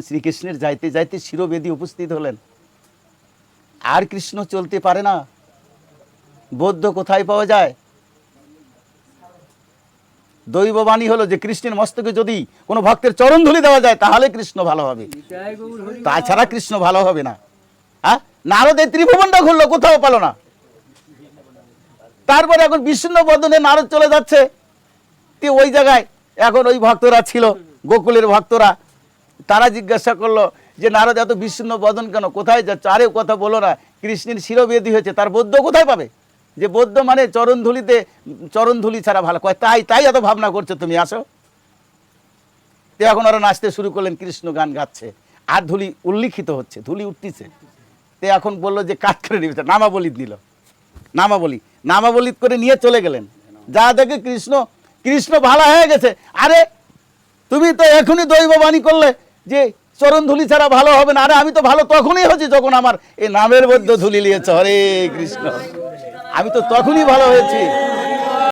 শ্রীকৃষ্ণের যাইতে যাইতে শিরোবেদী উপস্থিত হলেন। আর কৃষ্ণ চলতে পারে না। বৌদ্ধ কোথায় পাওয়া যায়? দৈববাণী হলো যে কৃষ্ণের মস্তকে যদি কোনো ভক্তের চরণধুলি দেওয়া যায় তাহলে কৃষ্ণ ভালো হবে, তাছাড়া কৃষ্ণ ভালো হবে না। হ্যাঁ, নারদের ত্রিভুবনটা ঘুরলো, কোথাও পালো না। তারপরে এখন বিষ্ণু বদনে নারদ চলে যাচ্ছে, ওই জায়গায় এখন ওই ভক্তরা ছিল, গোকুলের ভক্তরা, তারা জিজ্ঞাসা করলো যে নারদ এত বিষ্ণু বদন কেন, কোথায় যাচ্ছে? আরে কথা বলো না, কৃষ্ণের শিরোবেদী হয়েছে, তার বৌদ্ধ কোথায় পাবে? যে বৌদ্ধ মানে চরণধুলিতে, চরণধুলি ছাড়া ভালো। কয় তাই তাই এত ভাবনা করছো তুমি, আসো। তো এখন ওরা নাচতে শুরু করলেন, কৃষ্ণ গান গাচ্ছে, আর ধুলি উল্লিখিত হচ্ছে, ধুলি উঠতেছে। তো এখন বললো যে কাজ করে নিবে, নামাবলি দিল, নামাবলি করে নিয়ে চলে গেলেন। যা দেখে কৃষ্ণ, কৃষ্ণ ভালো হয়ে গেছে। আরে তুমি তো এখনই দৈববাণী করলে যে চরণধুলি ছাড়া ভালো হবে না। আরে আমি তো ভালো তখনই হয়েছি যখন আমার এই নামের মধ্যে ধুলি নিয়েছে। হরে কৃষ্ণ, আমি তো তখনই ভালো হয়েছি।